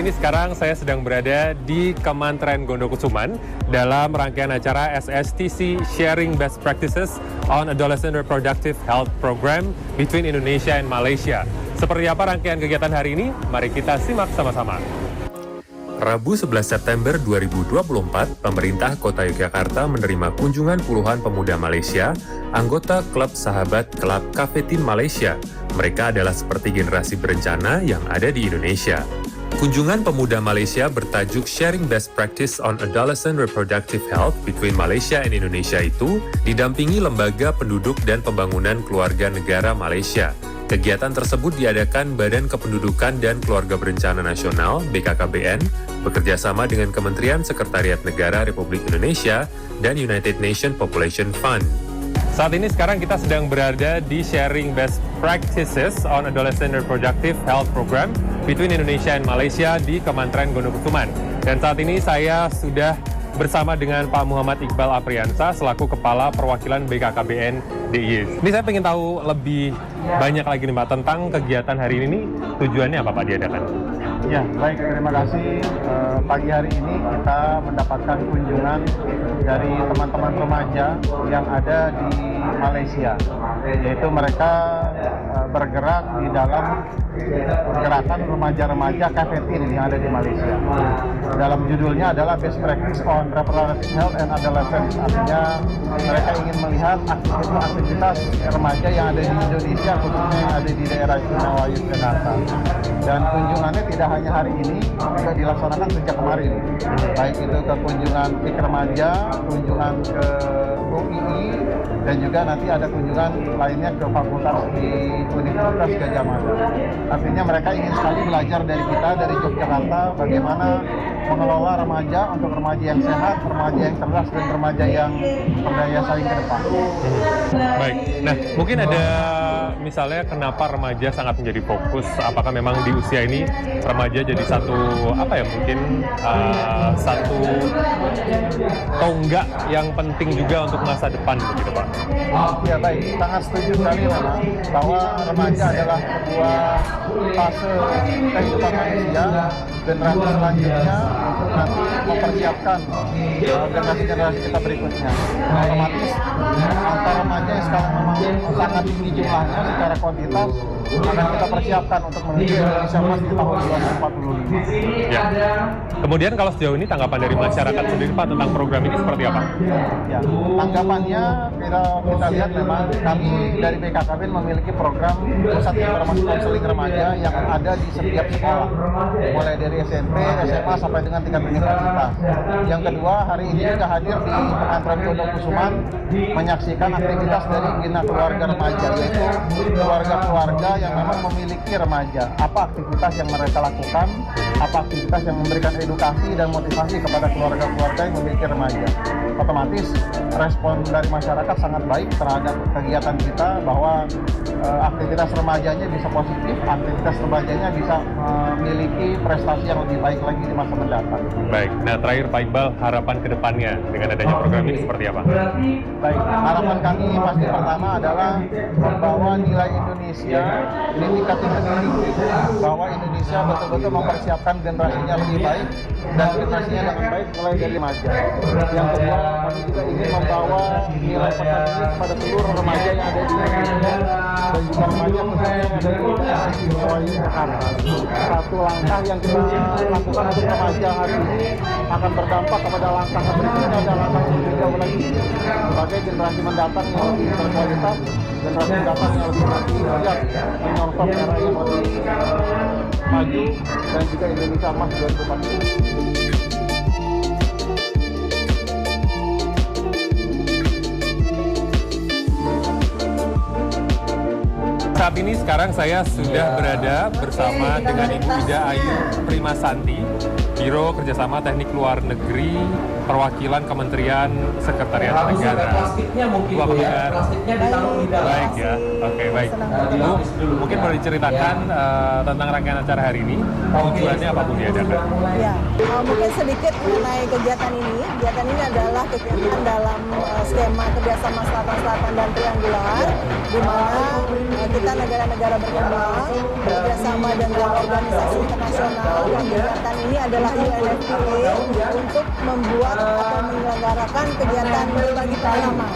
ini sekarang saya sedang berada di Kementerian Gondokusuman dalam rangkaian acara SSTC Sharing Best Practices on Adolescent Reproductive Health Program between Indonesia and Malaysia. Seperti apa rangkaian kegiatan hari ini? Mari kita simak sama-sama. Rabu 11 September 2024, pemerintah Kota Yogyakarta menerima kunjungan puluhan pemuda Malaysia, anggota klub sahabat Klub Cafe Team Malaysia. Mereka adalah seperti generasi berencana yang ada di Indonesia. Kunjungan pemuda Malaysia bertajuk Sharing Best Practice on Adolescent Reproductive Health between Malaysia and Indonesia itu didampingi Lembaga Penduduk dan Pembangunan Keluarga Negara Malaysia. Kegiatan tersebut diadakan Badan Kependudukan dan Keluarga Berencana Nasional (BKKBN) bekerjasama dengan Kementerian Sekretariat Negara Republik Indonesia dan United Nations Population Fund. Saat ini sekarang kita sedang berada di Sharing Best Practices on Adolescent Reproductive Health Program between Indonesia and Malaysia di Kementerian Gondokusuman. Dan saat ini saya sudah bersama dengan Pak Muhammad Iqbal Apriansa selaku Kepala Perwakilan BKKBN DIY. Ini saya ingin tahu lebih banyak lagi nih Pak tentang kegiatan hari ini, tujuannya apa Pak diadakan? Ya, baik, terima kasih. Pagi hari ini kita mendapatkan kunjungan dari teman-teman remaja yang ada di Malaysia, yaitu mereka bergerak di dalam gerakan remaja-remaja Cafe Team yang ada di Malaysia. Dalam judulnya adalah Best Practice on Reproductive Health and Adolescence. Artinya mereka ingin melihat aktivitas remaja yang ada di Indonesia, khususnya yang ada di daerah Istimewa Yogyakarta. Dan kunjungannya tidak hanya hari ini, juga dilaksanakan sejak kemarin. Baik itu ke kunjungan PIK Remaja, kunjungan ke UII, dan juga nanti ada kunjungan lainnya ke fakultas di Universitas Gadjah Mada. Artinya mereka ingin sekali belajar dari kita, dari Yogyakarta, bagaimana mengelola remaja untuk remaja yang sehat, remaja yang cerdas, dan remaja yang berdaya saing ke depan. Baik, nah mungkin ada misalnya kenapa remaja sangat menjadi fokus? Apakah memang di usia ini remaja jadi satu satu tonggak yang penting juga untuk masa depan begitu Pak? Ya baik, sangat setuju sekali memang bahwa remaja adalah sebuah fase kehidupan manusia, generasi selanjutnya untuk nanti mempersiapkan generasi-generasi kita berikutnya. Otomatis antara remaja yang sekarang memang sangat tinggi jumlahnya secara kuantitas akan kita persiapkan untuk menuju Indonesia Emas di tahun 2045. Ya. Kemudian kalau sejauh ini tanggapan dari masyarakat sendiri Pak tentang program ini seperti apa? Ya, tanggapannya kita lihat memang kami dari BKKBN memiliki program pusat informasi konseling remaja yang ada di setiap sekolah, mulai dari SMP, SMA sampai dengan tingkat universitas. Yang kedua, hari ini juga hadir di Kementerian Gondokusuman menyaksikan aktivitas dari Bina Keluarga Remaja, yaitu keluarga-keluarga yang memang memiliki remaja. Apa aktivitas yang mereka lakukan, apa aktivitas yang memberikan edukasi dan motivasi kepada keluarga-keluarga yang memiliki remaja. Otomatis respon dari masyarakat sangat baik terhadap kegiatan kita, bahwa aktivitas remajanya bisa positif, aktivitas remajanya bisa memiliki prestasi yang lebih baik lagi di masa mendatang. Baik, nah terakhir Pak Iqbal, harapan ke depannya dengan adanya program ini seperti apa? Baik, harapan kami pasti pertama adalah membawa nilai Indonesia di tingkat yang lebih tinggi, bahwa Indonesia betul-betul mempersiapkan generasinya lebih baik dan generasinya dengan baik mulai dari remaja. Yang kedua, kami juga ingin membawa nilai pesan ini kepada seluruh remaja yang ada di Indonesia dan juga remaja khususnya yang ada di Istimewa Yogyakarta. Satu langkah yang kita lakukan untuk remaja hari ini akan berdampak kepada langkah berikutnya dan langkah yang lebih jauh lagi sebagai generasi mendatang yang lebih berkualitas, generasi mendatang yang lebih siap menyongsong era yang lebih maju dan juga Indonesia Emas 2045. Saat ini sekarang saya sudah berada bersama dengan Ibu Ida Ayu Primasanti Biro Kerjasama Teknik Luar Negeri, Perwakilan Kementerian Sekretariat Negara. Plastiknya mungkin Bu ya, plastiknya ditaruh di dalam. Baik ya, oke baik. Bu, mungkin boleh diceritakan tentang rangkaian acara hari ini, tujuannya apa Bu diadakan? Ya, mungkin sedikit mengenai kegiatan ini. Kegiatan ini adalah kegiatan dalam skema kerjasama Selatan-Selatan dan Triangular, di mana kita negara-negara berkembang bekerjasama dengan organisasi internasional, dan kegiatan ini adalah UNFPA untuk membuat atau menyelenggarakan kegiatan berbagi pengalaman.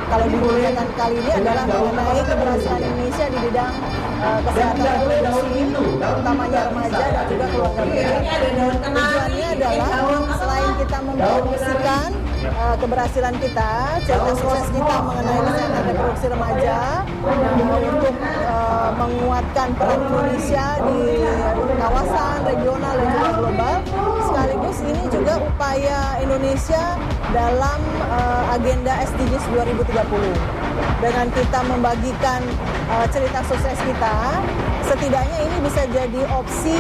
Kalau di kegiatan kali ini adalah mengenai keberhasilan Indonesia di bidang kesehatan reproduksi, utamanya remaja dan juga keluarga berencana. Tujuannya adalah selain kita mempromosikan keberhasilan kita, cerita sukses kita mengenai kesehatan reproduksi remaja, untuk menguatkan peran Indonesia di kawasan, regional, dan juga global. Sekaligus ini juga upaya Indonesia dalam agenda SDGs 2030. Dengan kita membagikan cerita sukses kita, setidaknya ini bisa jadi opsi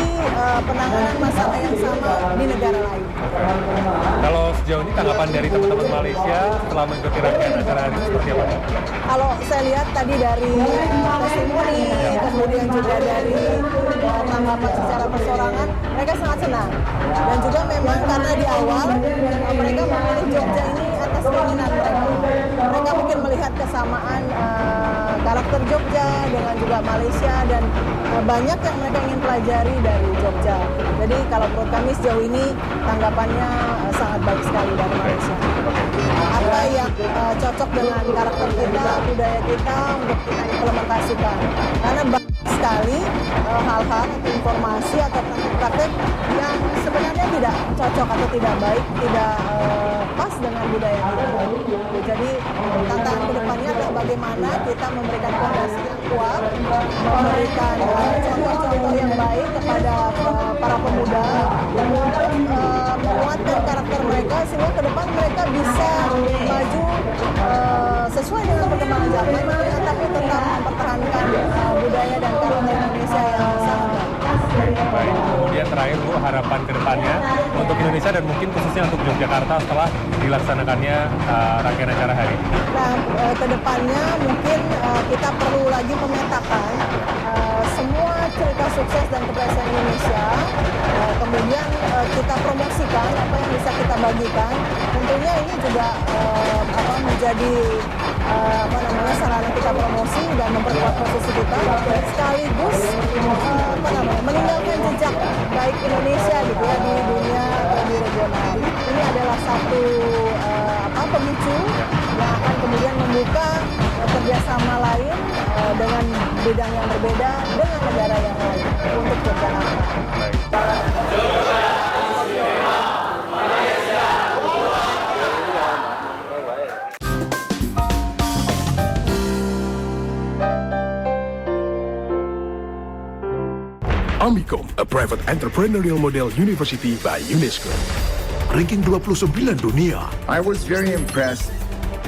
penanganan masalah yang sama di negara lain. Kalau sejauh ini tanggapan dari teman-teman Malaysia setelah mengikuti rangkaian acara hari ini seperti apa? Kalau saya lihat tadi dari testimoni, kemudian juga dari tanggapan secara persorangan, mereka sangat senang. Dan juga memang karena di awal mereka memilih Jogja ini atas keinginan mereka. Mereka mungkin melihat kesamaan karakter Jogja dengan juga Malaysia, dan banyak yang mereka ingin pelajari dari Jogja. Jadi kalau menurut kami sejauh ini tanggapannya sangat baik sekali dari Malaysia. Apa yang cocok dengan karakter kita, budaya kita untuk kita implementasikan. Karena banyak sekali hal-hal atau informasi atau praktek yang sebenarnya tidak cocok atau tidak baik, tidak pas dengan budaya kita. Jadi tantangan kedepannya adalah bagaimana kita memberikan fondasi yang kuat, memberikan contoh-contoh yang baik kepada para pemuda, untuk menguatkan karakter mereka sehingga ke depan mereka bisa maju sesuai dengan perkembangan zaman, tapi tetap mempertahankan budaya dan karakter Indonesia yang sangat baik. Baik, kemudian terakhir Bu, harapan ke depannya untuk Indonesia dan mungkin khususnya untuk Yogyakarta setelah dilaksanakannya rangkaian acara hari ini. Nah, ke depannya mungkin kita perlu lagi memetakan semua cerita sukses dan keberhasilan Indonesia, kemudian kita promosikan apa yang bisa kita bagikan. Tentunya ini juga menjadi sarana kita promosi dan memperkuat posisi kita, sekaligus meninggalkan jejak baik Indonesia gitu ya di dunia atau di regional. Ini adalah satu pemicu yang akan kemudian membuka kerjasama lain dengan bidang yang berbeda dengan negara yang lain untuk Yogyakarta. Amicom, a private entrepreneurial model university by UNESCO. Ranking 29 dunia. I was very impressed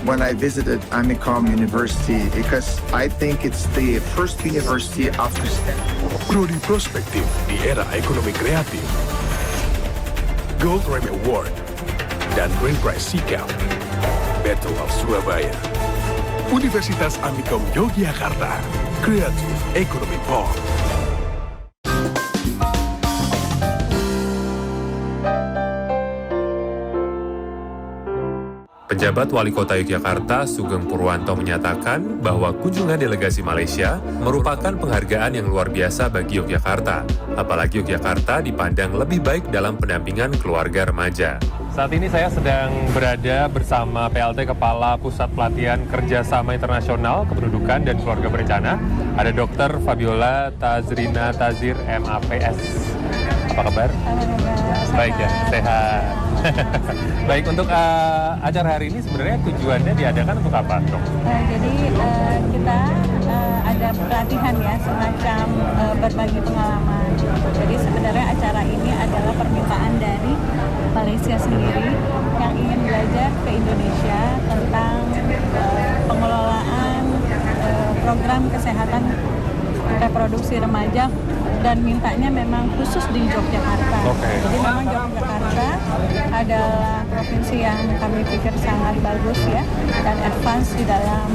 when I visited Amicom University because I think it's the first university after Stanford. Prodi Prospektif di era ekonomi kreatif. Gold Rem Award dan Grand Prize Sikap. Battle of Surabaya. Universitas Amicom Yogyakarta. Creative Economy Park. Penjabat Wali Kota Yogyakarta, Sugeng Purwanto menyatakan bahwa kunjungan delegasi Malaysia merupakan penghargaan yang luar biasa bagi Yogyakarta. Apalagi Yogyakarta dipandang lebih baik dalam pendampingan keluarga remaja. Saat ini saya sedang berada bersama PLT Kepala Pusat Pelatihan Kerjasama Internasional Kependudukan dan Keluarga Berencana. Ada Dr. Fabiola Tazrina Tazir, MAPS. Apa kabar? Baik ya, sehat. Baik, untuk acara hari ini sebenarnya tujuannya diadakan untuk apa, Dok? Jadi kita ada pelatihan ya, semacam berbagi pengalaman. Jadi sebenarnya acara ini adalah permintaan dari Malaysia sendiri yang ingin belajar ke Indonesia tentang pengelolaan program kesehatan reproduksi remaja dan mintanya memang khusus di Yogyakarta. Jadi memang Yogyakarta adalah provinsi yang kami pikir sangat bagus ya dan advance di dalam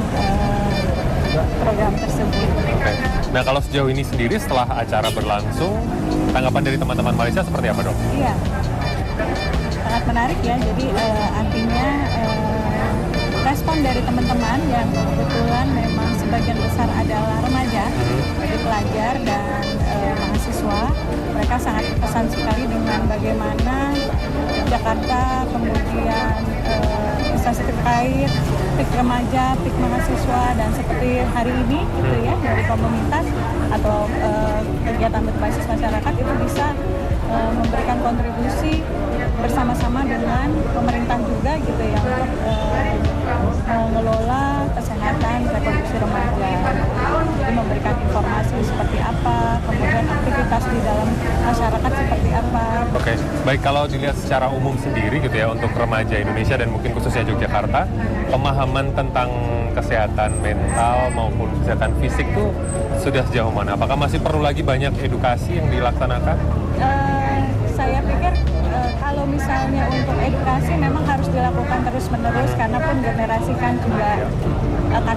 program tersebut. Nah kalau sejauh ini sendiri setelah acara berlangsung, tanggapan dari teman-teman Malaysia seperti apa dok? Iya, sangat menarik ya. Jadi artinya respon dari teman-teman yang kebetulan memang sebagian besar adalah remaja, jadi pelajar dan mahasiswa, mereka sangat terkesan sekali dengan bagaimana Jakarta kemudian instansi terkait, PIK remaja, PIK mahasiswa, dan seperti hari ini gitu ya dari komunitas atau kegiatan berbasis masyarakat itu bisa memberikan kontribusi bersama-sama dengan pemerintah juga gitu ya mengelola kesehatan reproduksi remaja. Jadi memberikan informasi seperti apa, kemudian aktivitas di dalam masyarakat seperti apa. Oke, baik kalau dilihat secara umum sendiri gitu ya untuk remaja Indonesia dan mungkin khususnya Yogyakarta, pemahaman tentang kesehatan mental maupun kesehatan fisik tuh sudah sejauh mana? Apakah masih perlu lagi banyak edukasi yang dilaksanakan? Saya pikir kalau misalnya untuk edukasi memang harus dilakukan terus-menerus karena pun generasi kan juga akan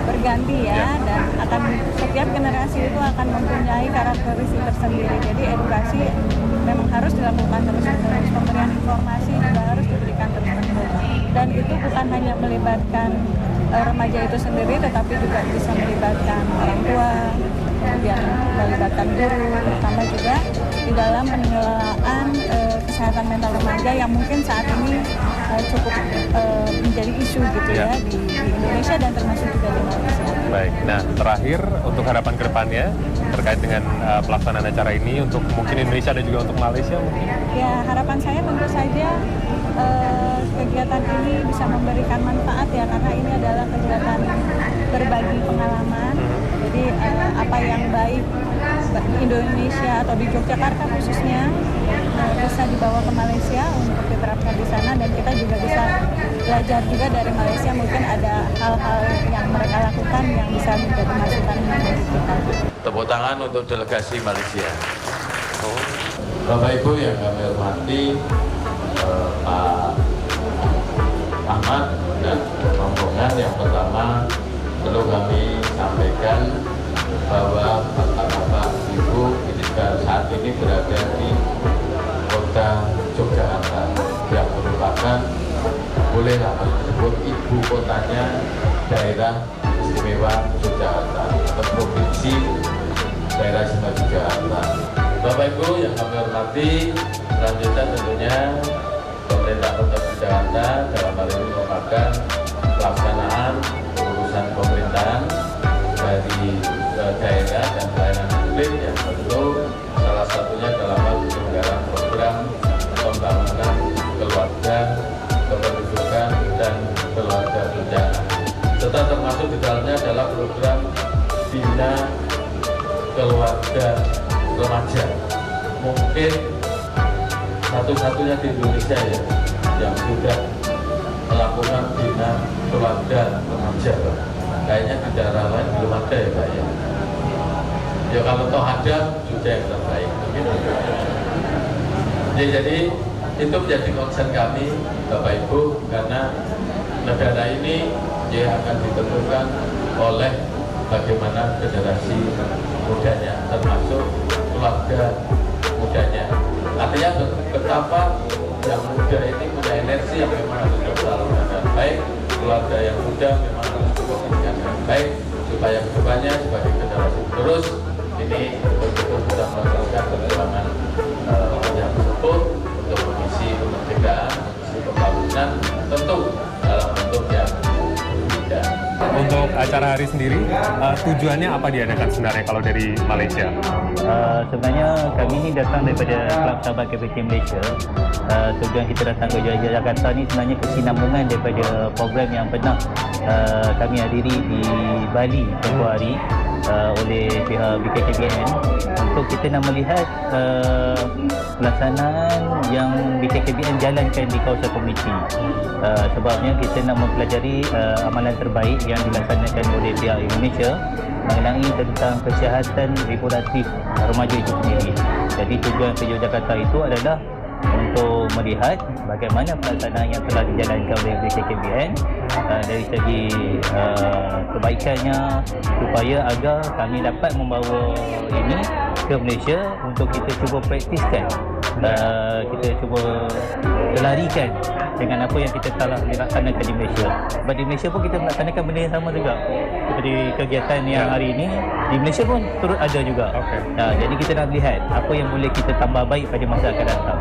berganti ya dan akan setiap generasi itu akan mempunyai karakteristik tersendiri. Jadi edukasi memang harus dilakukan terus-menerus, pemberian informasi juga harus diberikan terus-menerus dan itu bukan hanya melibatkan remaja itu sendiri tetapi juga bisa melibatkan orang tua, kemudian melibatkan guru, terutama juga di dalam pengelolaan kesehatan mental remaja yang mungkin saat ini cukup menjadi isu gitu ya di Indonesia dan termasuk juga di Malaysia. Baik, nah terakhir untuk harapan kedepannya terkait dengan pelaksanaan acara ini untuk mungkin Indonesia dan juga untuk Malaysia mungkin? Ya harapan saya tentu saja kegiatan ini bisa memberikan manfaat ya karena ini adalah kegiatan berbagi pengalaman. Jadi apa yang baik di Indonesia atau di Yogyakarta khususnya bisa dibawa ke Malaysia untuk diterapkan di sana dan kita juga bisa belajar juga dari Malaysia mungkin ada hal-hal yang mereka lakukan yang bisa menjadi masukan bagi kita. Tepuk tangan untuk delegasi Malaysia. Bapak Ibu yang kami hormati, Pak Ahmad dan rombongan, yang pertama perlu kami sampaikan bahwa Bapak Ibu saat ini berada di kota Yogyakarta yang merupakan bolehlah disebut ibu kotanya daerah istimewa Yogyakarta atau provinsi daerah istimewa Yogyakarta. Bapak Ibu yang kami hormati, selanjutnya tentunya pemerintah kota Yogyakarta dalam hal ini merupakan pelaksanaan urusan pemerintahan dari daerah dan pelayanan publik yang tentu salah satunya dalam hal penyelenggaraan program pembangunan keluarga, kependudukan dan keluarga berencana. Serta termasuk di dalamnya adalah program bina keluarga remaja. Mungkin satu-satunya di Indonesia ya yang sudah melakukan bina keluarga remaja. Kayaknya di daerah lain belum ada ya Pak ya. Ya kalau toh ada sudah yang terbaik. Ya, jadi itu menjadi concern kami Bapak Ibu karena negara ini dia akan ditentukan oleh bagaimana generasi mudanya termasuk keluarga mudanya. Artinya betapa yang muda ini punya energi yang memang harus disalurkan dengan baik, keluarga yang muda memang harus cukup dengan baik supaya kedepannya sebagai generasi terus ini betul-betul bisa melakukan perjuangan yang tersebut untuk mengisi kemerdekaan, mengisi pembangunan tentu dalam bentuk yang berbeda. Untuk acara hari sendiri, tujuannya apa diadakan sebenarnya kalau dari Malaysia? Sebenarnya kami ini datang daripada Kelab Sahabat KPT Malaysia. Tujuan kita datang ke Jakarta ni sebenarnya kesinambungan daripada program yang pernah kami hadiri di Bali tempoh hari oleh pihak BKKBN untuk kita nak melihat pelaksanaan yang BKKBN jalankan di kawasan komuniti. Sebabnya kita nak mempelajari amalan terbaik yang dilaksanakan oleh pihak Indonesia mengenai tentang kesihatan reproduktif remaja itu sendiri. Jadi tujuan ke Yogyakarta itu adalah untuk melihat bagaimana pelaksanaan yang telah dijalankan oleh BKKBN dari segi kebaikannya, supaya agar kami dapat membawa ini ke Malaysia untuk kita cuba praktiskan, kita cuba pelarikan dengan apa yang kita telah dilaksanakan di Malaysia. Sebab di Malaysia pun kita melaksanakan benda yang sama juga. Seperti kegiatan yang hari ini di Malaysia pun turut ada juga. Jadi kita nak lihat apa yang boleh kita tambah baik pada masa akan datang.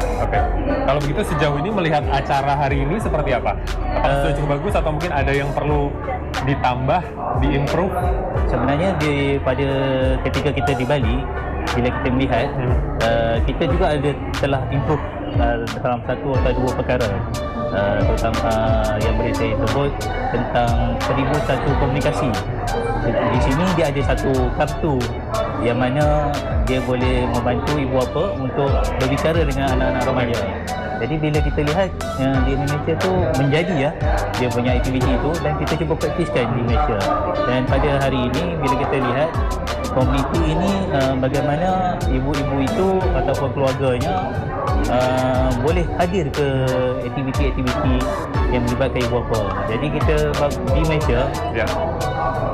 Kalau begitu sejauh ini melihat acara hari ini seperti apa? Apakah sudah cukup bagus atau mungkin ada yang perlu ditambah, diimprove? Sebenarnya pada ketika kita di Bali, bila kita melihat, kita juga telah improve dalam satu atau dua perkara, terutama yang boleh saya sebut tentang 1001 komunikasi. Di sini dia ada satu kartu yang mana dia boleh membantu ibu bapa untuk berbicara dengan anak-anak remaja. Jadi bila kita lihat di Indonesia tu menjadi dia punya aktiviti itu, dan kita cuba praktiskan di Malaysia. Dan pada hari ini bila kita lihat komuniti ini, bagaimana ibu-ibu itu ataupun keluarganya boleh hadir ke aktiviti-aktiviti yang melibatkan ibu bapa. Jadi kita di Malaysia,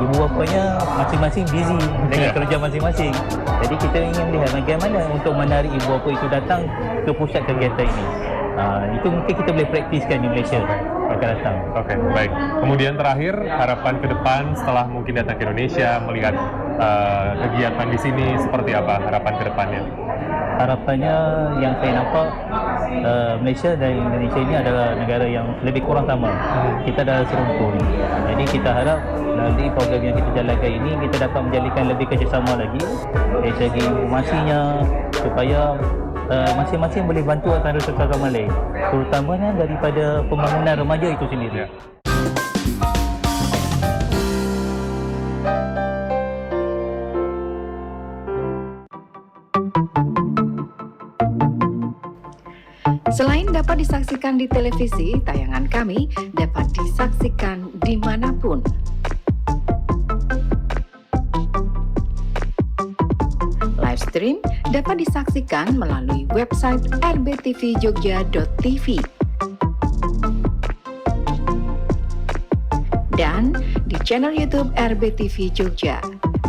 ibu bapanya masing-masing busy dengan kerja masing-masing. Jadi kita ingin lihat bagaimana untuk menarik ibu bapa itu datang ke pusat kegiatan ini. Itu mungkin kita boleh praktiskan di Malaysia akan datang. Baik. Kemudian terakhir, harapan ke depan setelah mungkin datang ke Indonesia, melihat kegiatan di sini seperti apa harapan ke depannya? Harapannya yang saya nampak, Malaysia dan Indonesia ini adalah negara yang lebih kurang sama. Kita dah serumpun. Jadi kita harap melalui program yang kita jalankan ini, kita dapat menjalinkan lebih kerjasama lagi dari segi informasinya, supaya masing-masing boleh bantu antara satu sama lain, terutamanya daripada pembangunan remaja itu sendiri. Selain dapat disaksikan di televisi, tayangan kami dapat disaksikan dimanapun. Live stream dapat disaksikan melalui website rbtvjogja.tv dan di channel YouTube RBTV Jogja.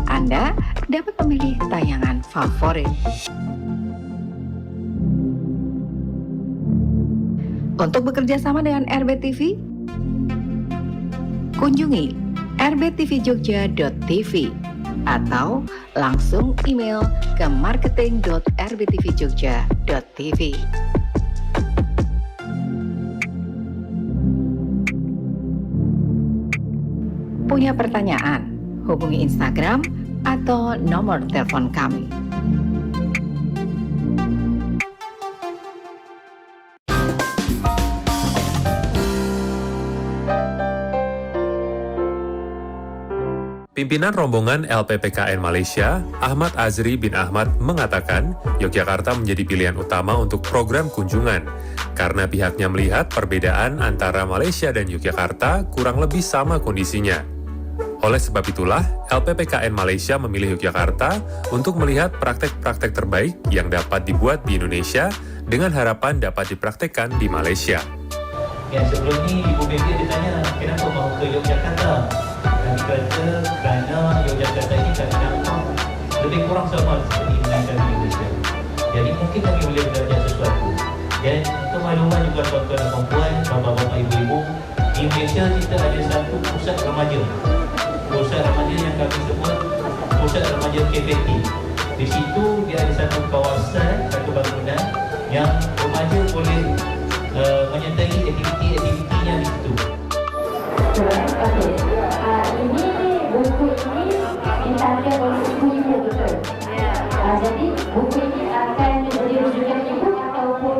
Anda dapat memilih tayangan favorit. Untuk bekerja sama dengan RBTV, kunjungi rbtvjogja.tv atau langsung email ke marketing.rbtvjogja.tv. Punya pertanyaan? Hubungi Instagram atau nomor telepon kami. Pimpinan rombongan LPPKN Malaysia, Ahmad Azri bin Ahmad, mengatakan Yogyakarta menjadi pilihan utama untuk program kunjungan karena pihaknya melihat perbedaan antara Malaysia dan Yogyakarta kurang lebih sama kondisinya. Oleh sebab itulah, LPPKN Malaysia memilih Yogyakarta untuk melihat praktek-praktek terbaik yang dapat dibuat di Indonesia dengan harapan dapat dipraktekkan di Malaysia. Sebelum ini Ibu Baby ditanya kenapa mahu ke Yogyakarta. Kata kerana Yogyakarta ini kami nampak lebih kurang sama seperti dengan kami di Malaysia. Jadi mungkin kami boleh belajar sesuatu. Dan untuk makluman juga tuan-tuan dan puan, bapa-bapa, ibu-ibu, di Malaysia kita ada satu pusat remaja. Pusat remaja yang kami sebut pusat remaja KPT. Di situ dia ada satu kawasan, satu bangunan yang remaja boleh menyertai aktiviti-aktivitinya di situ. Ini buku ini ditampilkan oleh ibu-ibu, betul? Jadi buku ini akan menjadi rujukan ibu ataupun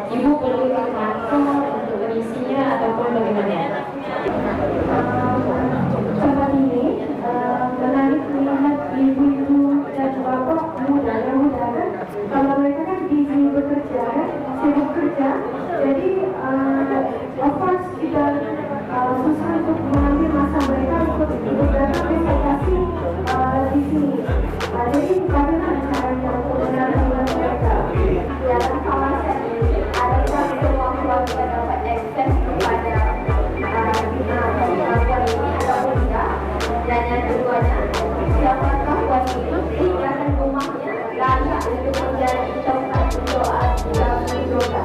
ibu perlu masa untuk mengisinya ataupun bagaimana? Sobat ini menarik melihat di susah untuk mengambil masa mereka untuk beberapa presentasi di sini. Jadi bagaimana caranya untuk menarik mereka? Dalam kawasan ini, adakah kemampuan kita dapat akses kepada kemampuan ini ataupun tidak? Dan yang keduanya, siapakah wanita itu tinggalkan rumahnya layak untuk menjadi tempat doa dan berdoa?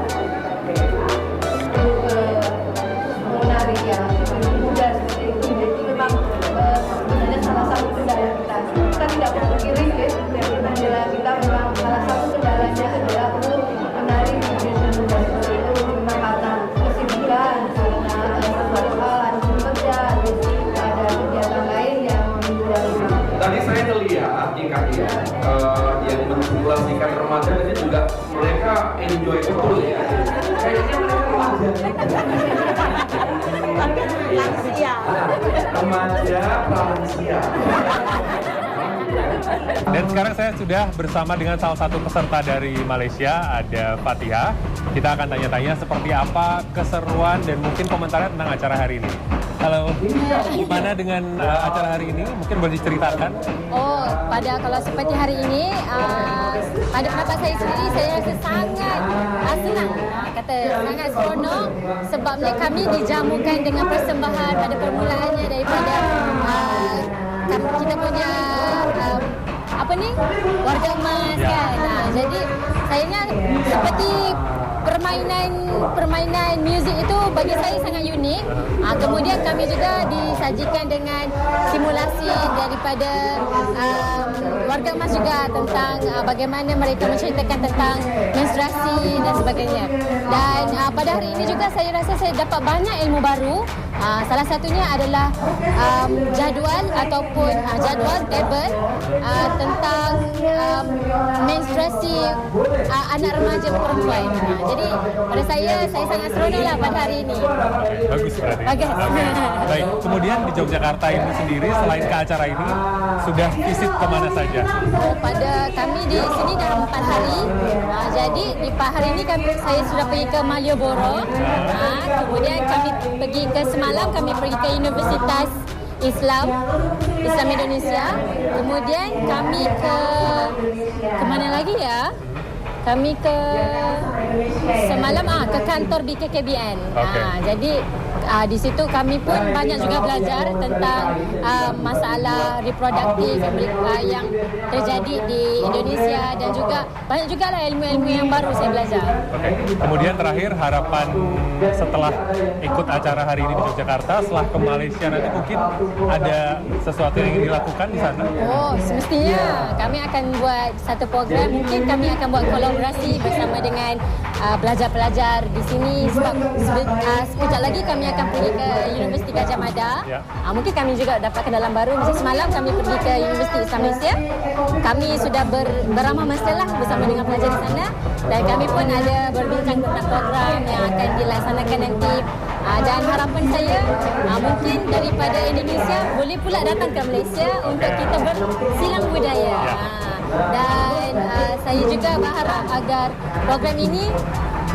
Menarik ya, mudah seperti itu. Jadi memang sebenarnya salah satu kendala kita. Kita tidak perlu kiri ya, kendala kita memang salah satu kendalanya adalah untuk menarik dengan mudah seperti itu. Memang karena kesibukan, karena sesuatu hal harus bekerja, ada kegiatan lain yang menjual. Tadi saya melihat di kalian yang mensimulasikan remaja ini juga mereka enjoy betul ya. Kayaknya mereka remaja. Lansia. Remaja lansia. Dan sekarang saya sudah bersama dengan salah satu peserta dari Malaysia, ada Fatihah. Kita akan tanya-tanya seperti apa keseruan dan mungkin komentarnya tentang acara hari ini. Halo, gimana dengan acara hari ini? Mungkin boleh diceritakan? Oh, kalau seperti hari ini, pada pendapat saya sendiri, saya rasa sangat senang. Sangat seronok sebabnya kami dijamukan dengan persembahan pada permulaannya daripada kita punya warga emas kan. Jadi sayangnya seperti permainan muzik itu bagi saya sangat unik. Kemudian kami juga disajikan dengan simulasi daripada warga emas juga tentang bagaimana mereka menceritakan tentang menstruasi dan sebagainya. Dan pada hari ini juga saya rasa saya dapat banyak ilmu baru. Salah satunya adalah jadual ataupun jadual table tentang menstruasi anak remaja perempuan. Jadi pada saya sangat seronoklah pada hari ini. Bagus berarti. Bagus. Baik, kemudian di Yogyakarta ini sendiri selain ke acara ini sudah visit kemana saja? Pada kami di sini dah 4 hari. Jadi di hari ini saya sudah pergi ke Malioboro. Kemudian kami pergi ke semalam kami pergi ke Universitas Islam Indonesia. Kemudian kami ke mana lagi ya? Kami ke semalam ke kantor BKKBN. Jadi di situ kami pun banyak juga belajar tentang masalah reproduktif yang terjadi di Indonesia dan juga banyak juga lah ilmu-ilmu yang baru saya belajar. Kemudian terakhir harapan setelah ikut acara hari ini di Yogyakarta, setelah ke Malaysia nanti mungkin ada sesuatu yang ingin dilakukan di sana? Oh, semestinya kami akan buat satu program. Mungkin kami akan buat kolaborasi bersama dengan pelajar-pelajar di sini. Sebab sekejap lagi kami akan pergi ke Universiti Gajah Mada. Mungkin kami juga dapat kenalan baru. Macam semalam kami pergi ke Universiti Islam Malaysia. Kami sudah beramah masalah bersama dengan pelajar di sana. Dan kami pun ada berbincang tentang program yang akan dilaksanakan nanti. Dan harapan saya mungkin daripada Indonesia boleh pula datang ke Malaysia untuk kita bersilang budaya. Dan saya juga berharap agar program ini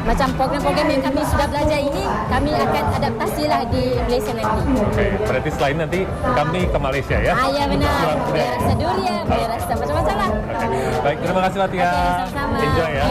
macam program-program yang kami sudah belajar ini kami akan adaptasilah di Malaysia nanti. Berarti selain nanti kami ke Malaysia ya? Ya benar. Boleh rasa durian, boleh rasa macam-macam lah. Baik, terima kasih Fatia. Sama-sama. Enjoy ya.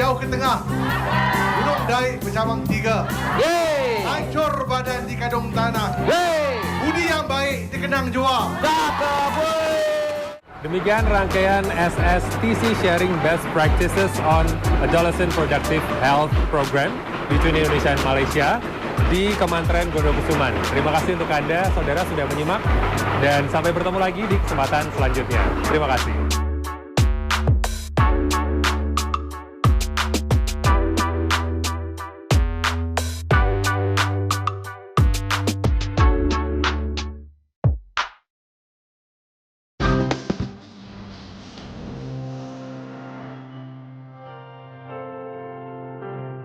jauh ke tengah. Gunung Daik bercabang 3. Hancur badan di kadung tanah. Budi yang baik dikenang jua. Demikian rangkaian SSTC Sharing Best Practices on Adolescent Productive Health Program between Indonesia and Malaysia di Kementerian Gondokusuman. Terima kasih untuk Anda, saudara, sudah menyimak. Dan sampai bertemu lagi di kesempatan selanjutnya. Terima kasih.